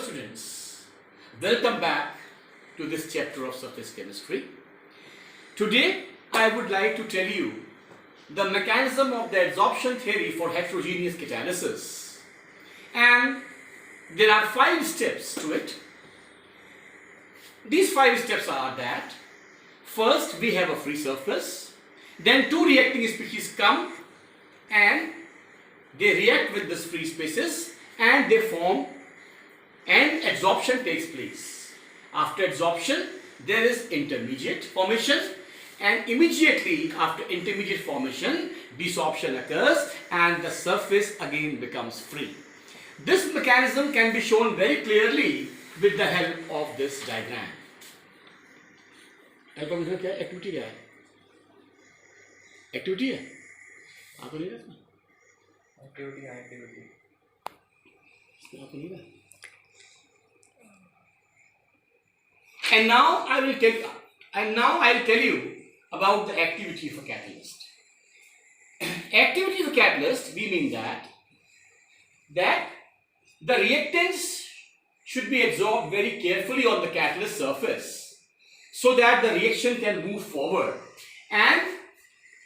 students, welcome back to this chapter of surface chemistry. Today I would like to tell you the mechanism of the adsorption theory for heterogeneous catalysis, and there are 5 steps to it. These 5 steps are that first we have a free surface, then 2 reacting species come and they react with these free spaces and they form, and adsorption takes place. After adsorption there is intermediate formation, and immediately after intermediate formation desorption occurs and the surface again becomes free. This mechanism can be shown very clearly with the help of this diagram. Activity क्या है? Activity है आपको नहीं रखना? Activity आपको नहीं रखना? And now I will tell you about the activity of a catalyst. Activity of a catalyst, we mean that the reactants should be absorbed very carefully on the catalyst surface so that the reaction can move forward, and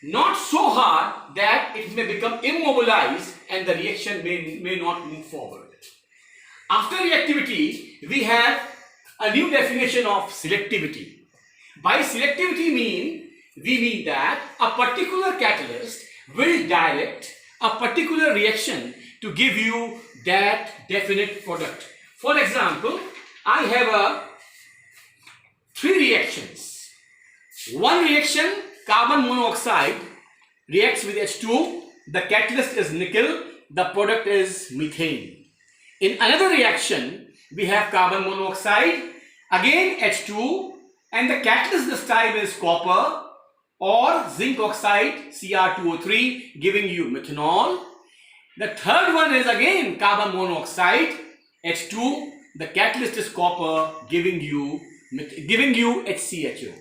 not so hard that it may become immobilized and the reaction may not move forward. After reactivity, we have a new definition of selectivity. By selectivity we mean that a particular catalyst will direct a particular reaction to give you that definite product. For example, I have 3 reactions. One reaction, carbon monoxide reacts with H2, the catalyst is nickel, the product is methane. In another reaction, we have carbon monoxide, again H2, and the catalyst this time is copper or zinc oxide, Cr2O3, giving you methanol. The third one is again carbon monoxide, H2, the catalyst is copper, giving you HCHO.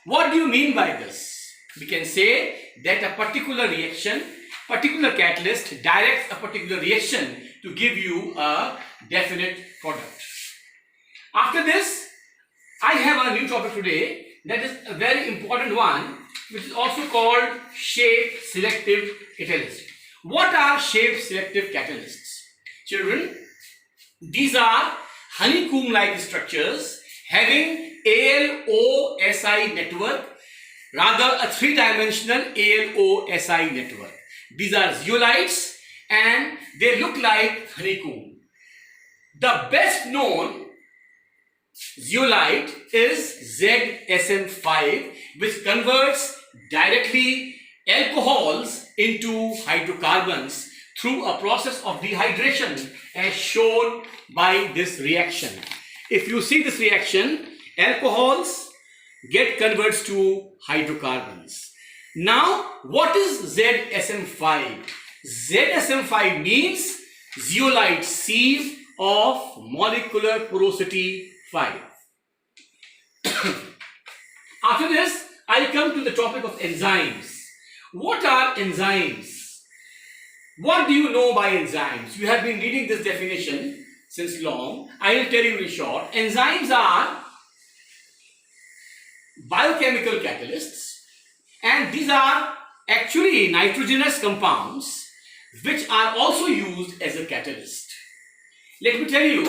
What do you mean by this? We can say that a particular reaction, particular catalyst directs a particular reaction to give you a definite product. After this, I have a new topic today that is a very important one, which is also called shape selective catalyst. What are shape selective catalysts? Children, these are honeycomb-like structures having ALOSI network, rather a 3-dimensional ALOSI network. These are zeolites and they look like honeycomb. The best known zeolite is ZSM5, which converts directly alcohols into hydrocarbons through a process of dehydration as shown by this reaction. If you see this reaction, alcohols get converts to hydrocarbons. Now, what is ZSM5? ZSM5 means zeolite sieve of molecular porosity 5. After this, I come to the topic of enzymes. What are enzymes? What do you know by enzymes? You have been reading this definition since long. I will tell you in short. Enzymes are biochemical catalysts, and these are actually nitrogenous compounds which are also used as a catalyst. Let me tell you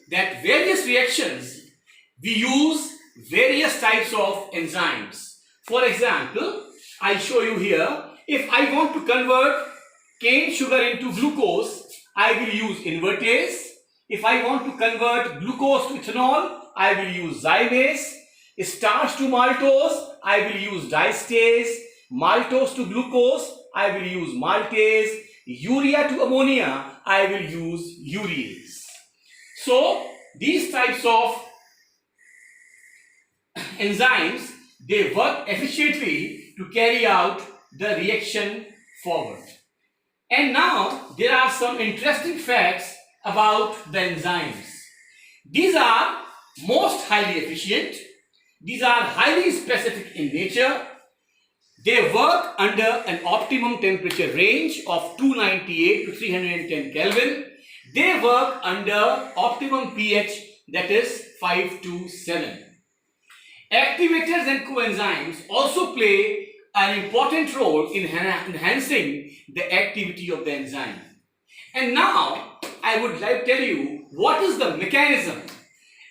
that various reactions we use various types of enzymes. For example, I show you here, if I want to convert cane sugar into glucose, I will use invertase. If I want to convert glucose to ethanol, I will use xylase. Starch to maltose, I will use diastase. Maltose to glucose, I will use maltase. Urea to ammonia, I will use urease. So, these types of enzymes, they work efficiently to carry out the reaction forward. And now, there are some interesting facts about the enzymes. These are most highly efficient. These are highly specific in nature. They work under an optimum temperature range of 298 to 310 Kelvin. They work under optimum pH, that is 5 to 7. Activators and coenzymes also play an important role in enhancing the activity of the enzyme. And now I would like to tell you what is the mechanism.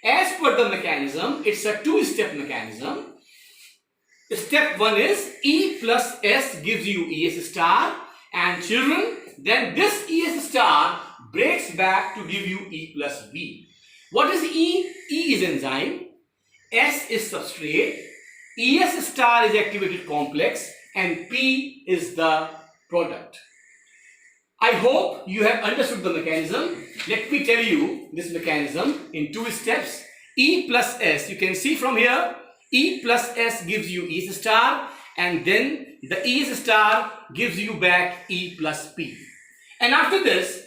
As per the mechanism, it's a two-step mechanism. Step 1 is E plus S gives you ES star, and children, then this ES star breaks back to give you E plus B. What is E? E is enzyme, S is substrate, ES star is activated complex, and P is the product. I hope you have understood the mechanism. Let me tell you this mechanism in two steps. E plus S, you can see from here, E plus S gives you ES star, and then the ES star gives you back E plus P. And after this,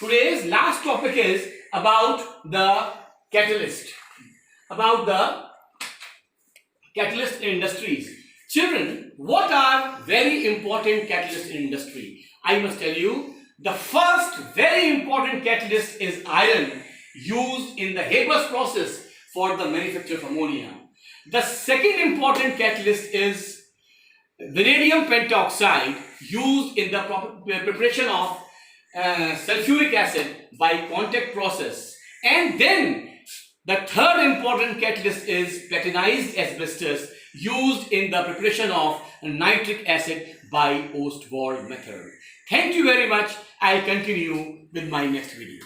today's last topic is about the catalyst. About the catalyst in industries. Children, what are very important catalysts in industry? I must tell you, the first very important catalyst is iron, used in the Haber's process for the manufacture of ammonia. The second important catalyst is vanadium pentoxide, used in the preparation of sulfuric acid by contact process. And then the third important catalyst is platinized asbestos, used in the preparation of nitric acid by Ostwald method. Thank you very much. I'll continue with my next video.